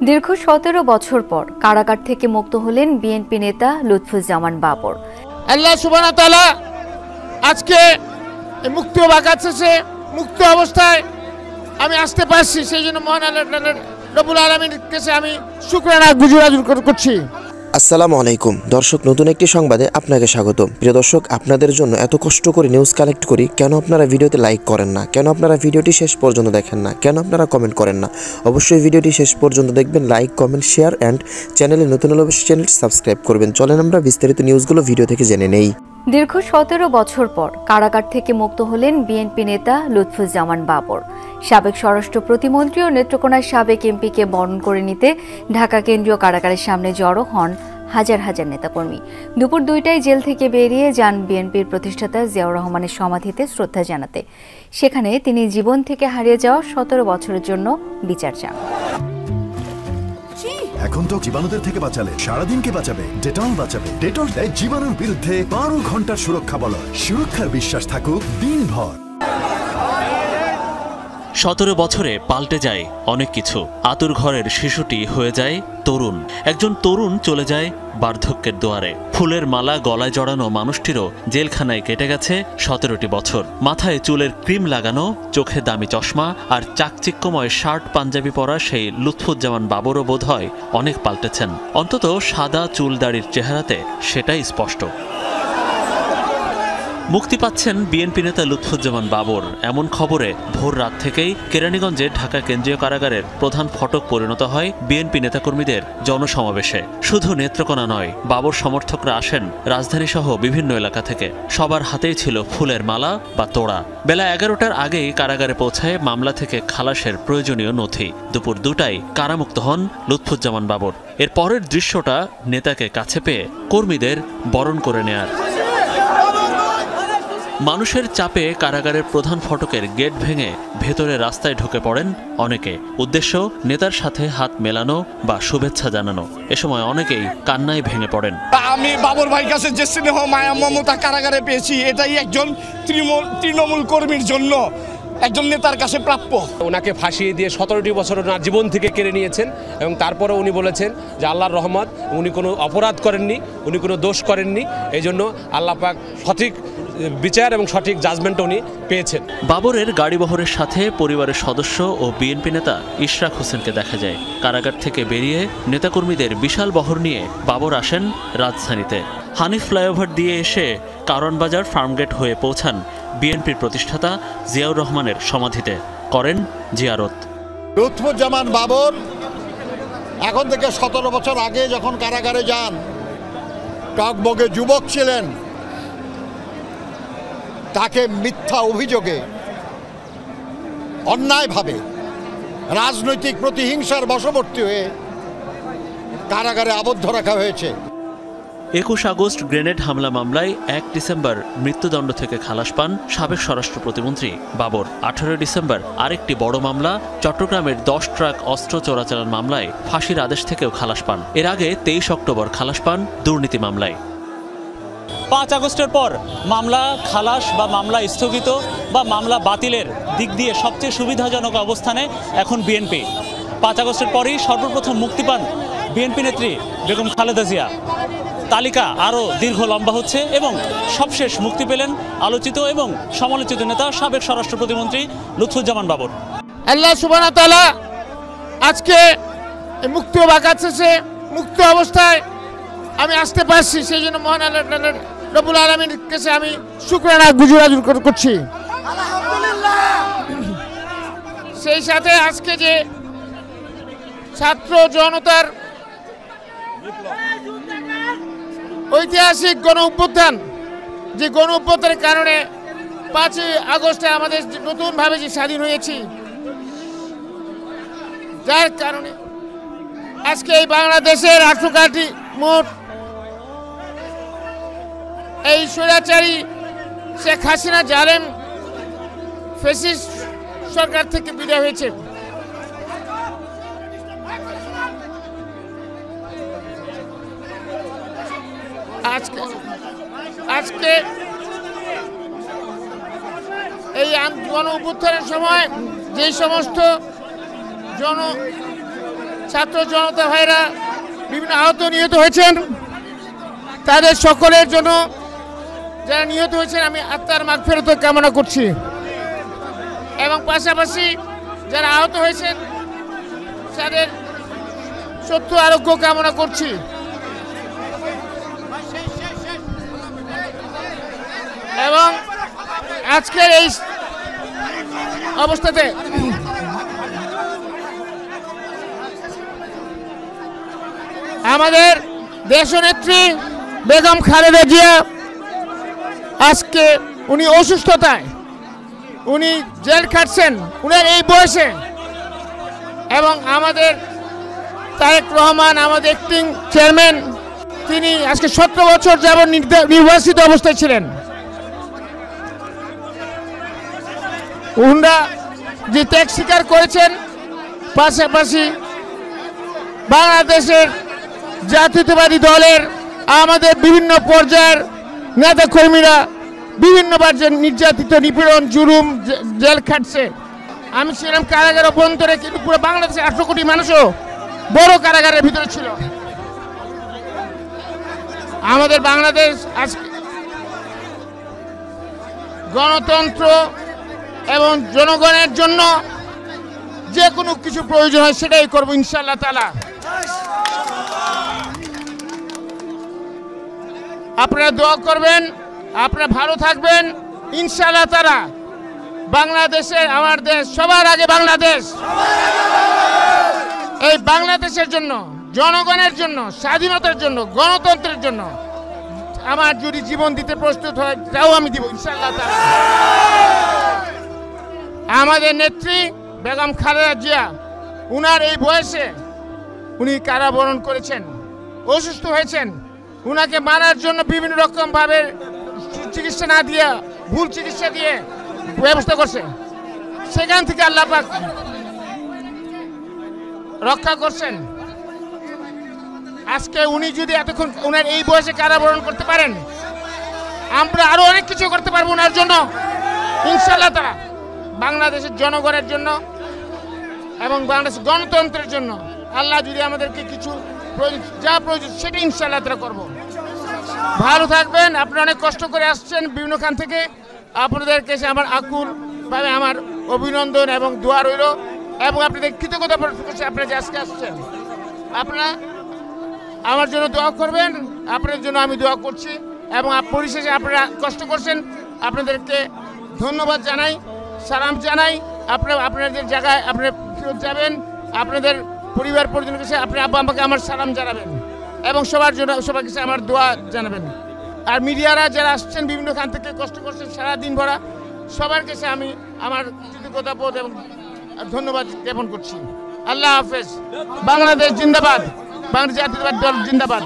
দীর্ঘ ১৭ বছর পর কারাগার থেকে মুক্ত হলেন বিএনপি নেতা লুৎফুজ্জামান বাবর। আল্লাহ সুবহানাহু ওয়া তাআলা আজকে মুক্ত বাগাচ্ছে মুক্ত অবস্থায় আমি আসতে পারছি, সেই জন্য মহান আল্লাহ রব্বুল আলামিনের কাছে আমি শুকরানা গুজার করছি। আসসালামু আলাইকুম দর্শক, নতুন একটি সংবাদে আপনাকে স্বাগত। প্রিয় দর্শক, আপনাদের জন্য এত কষ্ট করে নিউজ কালেক্ট করি, কেন আপনারা ভিডিওতে লাইক করেন না, কেন আপনারা ভিডিওটি শেষ পর্যন্ত দেখেন না, কেন আপনারা কমেন্ট করেন না? অবশ্যই ভিডিওটি শেষ পর্যন্ত দেখবেন, লাইক কমেন্ট শেয়ার অ্যান্ড চ্যানেলে নতুন হলে অবশ্যই চ্যানেলটি সাবস্ক্রাইব করবেন। চলেন আমরা বিস্তারিত নিউজগুলো ভিডিও থেকে জেনে নেই। দীর্ঘ ১৭ বছর পর কারাগার থেকে মুক্ত হলেন বিএনপি নেতা লুৎফুজ্জামান বাবর। সাবেক স্বরাষ্ট্র প্রতিমন্ত্রী ও নেত্রকোনার সাবেক এমপিকে বরণ করে নিতে ঢাকা কেন্দ্রীয় কারাগারের সামনে জড়ো হন হাজার হাজার নেতাকর্মী। দুপুর ২টায় জেল থেকে বেরিয়ে যান বিএনপির প্রতিষ্ঠাতা জিয়াউর রহমানের সমাধিতে শ্রদ্ধা জানাতে। সেখানে তিনি জীবন থেকে হারিয়ে যাওয়া ১৭ বছরের জন্য বিচার চান। এখন তো জীবাণুদের থেকে বাঁচালে সারাদিনকে বাঁচাবে, ডেটল বাঁচাবে। ডেটল দেয় জীবাণুর বিরুদ্ধে ১২ ঘন্টার সুরক্ষা বলয়। সুরক্ষার বিশ্বাস থাকুক দিনভর। ১৭ বছরে পাল্টে যায় অনেক কিছু। আতুর ঘরের শিশুটি হয়ে যায় তরুণ, একজন তরুণ চলে যায় বার্ধক্যের দুয়ারে। ফুলের মালা গলায় জড়ানো মানুষটিরও জেলখানায় কেটে গেছে ১৭টি বছর। মাথায় চুলের ক্রিম লাগানো, চোখে দামি চশমা আর চাকচিক্যময় শার্ট পাঞ্জাবি পরা সেই লুৎফুজ্জামান বাবরও বোধ হয় অনেক পাল্টেছেন। অন্তত সাদা চুল দাড়ির চেহারাতে সেটাই স্পষ্ট। মুক্তি পাচ্ছেন বিএনপি নেতা লুৎফুজ্জামান বাবর, এমন খবরে ভোর রাত থেকেই কেরানীগঞ্জে ঢাকা কেন্দ্রীয় কারাগারের প্রধান ফটক পরিণত হয় বিএনপি নেতাকর্মীদের জনসমাবেশে। শুধু নেত্রকোনা নয়, বাবর সমর্থকরা আসেন রাজধানীসহ বিভিন্ন এলাকা থেকে। সবার হাতেই ছিল ফুলের মালা বা তোড়া। বেলা ১১টার আগেই কারাগারে পৌঁছায় মামলা থেকে খালাসের প্রয়োজনীয় নথি। দুপুর ২টায় কারামুক্ত হন লুৎফুজ্জামান বাবর। এর পরের দৃশ্যটা নেতাকে কাছে পেয়ে কর্মীদের বরণ করে নেয়ার। মানুষের চাপে কারাগারের প্রধান ফটকের গেট ভেঙে ভেতরে রাস্তায় ঢুকে পড়েন অনেকে। উদ্দেশ্য নেতার সাথে হাত মেলানো বা শুভেচ্ছা জানানো। এ সময় অনেকেই কান্নায় ভেঙে পড়েন। আমি বাবর ভাইয়ের কাছে যে স্নেহ মায়া মমতা কারাগারে পেয়েছি, এটাই একজন তৃণমূল কর্মীর জন্য একজন নেতার কাছে প্রাপ্য। ওনাকে ফাঁসিয়ে দিয়ে ১৭টি বছর ওনার জীবন থেকে কেড়ে নিয়েছেন এবং তারপরে উনি বলেছেন যে আল্লাহর রহমত, উনি কোনো অপরাধ করেননি, উনি কোনো দোষ করেননি। এই জন্য আল্লাহ পাক সঠিক বিচার এবং সঠিক জাজমেন্ট উনি পেয়েছেন। বাবরের গাড়িবহরের সাথে পরিবারের সদস্য ও বিএনপি নেতা ইশরাক হোসেনকে দেখা যায়। কারাগার থেকে বেরিয়ে নেতাকর্মীদের বিশাল বহর নিয়ে বাবর আসেন রাজধানীতে। হানিফ ফ্লাইওভার দিয়ে এসে কারওয়ানবাজার ফার্মগেট হয়ে পৌঁছান বিএনপির প্রতিষ্ঠাতা জিয়াউর রহমানের সমাধিতে, করেন জিয়ারত। লুৎফুজ্জামান বাবর এখন থেকে ১৭ বছর আগে যখন কারাগারে যান, টকবগে যুবক ছিলেন, তাকে মিথ্যা অভিযোগে অন্যায়ভাবে রাজনৈতিক প্রতিহিংসার বশবর্তী হয়ে কারাগারে আবদ্ধ রাখা হয়েছে। ২১ আগস্ট গ্রেনেড হামলা মামলায় ১ ডিসেম্বর মৃত্যুদণ্ড থেকে খালাস পান সাবেক স্বরাষ্ট্র প্রতিমন্ত্রী বাবর। ১৮ ডিসেম্বর আরেকটি বড় মামলা, চট্টগ্রামের ১০ ট্রাক অস্ত্র চোরাচালান মামলায় ফাঁসির আদেশ থেকেও খালাস পান। এর আগে ২৩ অক্টোবর খালাস পান দুর্নীতি মামলায়। ৫ আগস্টের পর মামলা খালাস বা মামলা স্থগিত বা মামলা বাতিলের দিক দিয়ে সবচেয়ে সুবিধাজনক অবস্থানে এখন বিএনপি। ৫ আগস্টের পরই সর্বপ্রথম মুক্তি পান বিএনপি নেত্রী বেগম খালেদা জিয়া। তালিকা আরও দীর্ঘ লম্বা হচ্ছে এবং সবশেষ মুক্তি পেলেন আলোচিত এবং সমালোচিত নেতা সাবেক স্বরাষ্ট্র প্রতিমন্ত্রী লুৎফুজ্জামান বাবর। আল্লাহ সুবহানাহু ওয়া তাআলা আজকে মুক্ত বাগাচ্ছে মুক্ত অবস্থায় আমি আসতে পারছি, সেই জন্য মহান আল্লাহ রব্বুল আলামিনের কাছে আমি শুকরানা গুজার করছি। সেই সাথে আজকে যে ছাত্র জনতার ঐতিহাসিক গণ অভ্যুত্থান, যে গণ অভ্যুত্থানের কারণে ৫ই আগস্টে আমাদের নতুনভাবে যে স্বাধীন হয়েছি, যার কারণে আজকে এই বাংলাদেশের ৮০০ মোট এই স্বৈরাচারী শেখ হাসিনা জালেম ফ্যাসিস্ট সরকার থেকে বিদায় হয়েছে। আজকে এই গণ অভ্যুত্থানের সময় যে সমস্ত ছাত্র জনতা ভাইরা বিভিন্ন আহত নিহত হয়েছেন, তাদের সকলের জন্য যারা নিহত হয়েছেন আমি আত্মার মাগফিরাত কামনা করছি এবং পাশাপাশি যারা আহত হয়েছেন তাদের সত্য আরোগ্য কামনা করছি। এবং আজকের এই অবস্থাতে আমাদের দেশনেত্রী বেগম খালেদা জিয়া আজকে উনি অসুস্থতায় উনি জেল খাটছেন উনার এই বয়সে, এবং আমাদের তারেক রহমান আমাদের অ্যাক্টিং চেয়ারম্যান তিনি আজকে 17 বছর যাবত নির্বাচিত অবস্থায় ছিলেন। উনারা যে ত্যাগ স্বীকার করেছেন, পাশাপাশি বাংলাদেশের জাতীয়তাবাদী দলের আমাদের বিভিন্ন পর্যায়ের নেতা কর্মীরা বিভিন্নবার যে নির্যাতিত নিপীড়ন জুলুম জেল খাটছে। আমি ছিলাম কারাগার অভ্যন্তরে, কিন্তু পুরো বাংলাদেশের 18 কোটি মানুষও বড় কারাগারের ভিতরে ছিল। আমাদের বাংলাদেশ আজকে গণতন্ত্র এবং জনগণের জন্য যে কোনো কিছু প্রয়োজন হয় সেটাই করবো ইনশাআল্লাহ তাআলা। আপনারা দোয়া করবেন, আপনারা ভালো থাকবেন ইনশাআল্লাহ তাআলা। বাংলাদেশের আমার দেশ, সবার আগে বাংলাদেশ। এই বাংলাদেশের জন্য, জনগণের জন্য, স্বাধীনতার জন্য, গণতন্ত্রের জন্য আমার যদি জীবন দিতে প্রস্তুত হয় তাও আমি দিব ইনশাআল্লাহ তাআলা। আমাদের নেত্রী বেগম খালেদা জিয়া উনার এই বয়সে উনি কারাবরণ করেছেন, অসুস্থ হয়েছেন। উনাকে মারার জন্য বিভিন্ন রকম ভাবে চিকিৎসা না দিয়ে ভুল চিকিৎসা দিয়ে ব্যবস্থা করছে, সেখান থেকে আল্লাহ পাক রক্ষা করছেন। আজকে উনি যদি এতক্ষণ উনার এই বয়সে কারাবরণ করতে পারেন, আমরা আরো অনেক কিছু করতে পারবো ওনার জন্য ইনশাআল্লাহ তাআলা। বাংলাদেশের জনগণের জন্য এবং বাংলাদেশের গণতন্ত্রের জন্য আল্লাহ যদি আমাদেরকে কিছু যা প্রয়োজন সেটা ইনশাআল্লাহ তাআলা করব। ভালো থাকবেন, আপনারা অনেক কষ্ট করে আসছেন বিভিন্ন খান থেকে, আপনাদের কাছে আমার আকুল ভাবে আমার অভিনন্দন এবং দোয়া রইল, এবং আপনাদের কৃতজ্ঞতা প্রকাশ করছি আপনারা যে আজকে আসছেন। আপনারা আমার জন্য দোয়া করবেন, আপনাদের জন্য আমি দোয়া করছি, এবং পরিশেষে আপনারা কষ্ট করছেন আপনাদেরকে ধন্যবাদ জানাই, সালাম জানাই। আপনারা আপনাদের জায়গায় আপনারা ফেরত যাবেন, আপনাদের পরিবার পরিজনের কাছে আপনি আব্বা আমাকে আমার সালাম জানাবেন, এবং সবার জন্য সবার কাছে আমার দোয়া জানাবেন। আর মিডিয়ারা যারা আসছেন বিভিন্ন খান থেকে কষ্ট করছেন সারাদিন ভরা, সবার কাছে আমি আমার কৃতজ্ঞতা বোধ এবং ধন্যবাদ জ্ঞাপন করছি। আল্লাহ হাফেজ। বাংলাদেশ জিন্দাবাদ, বাংলাদেশ জাতীয়তাবাদী দল জিন্দাবাদ।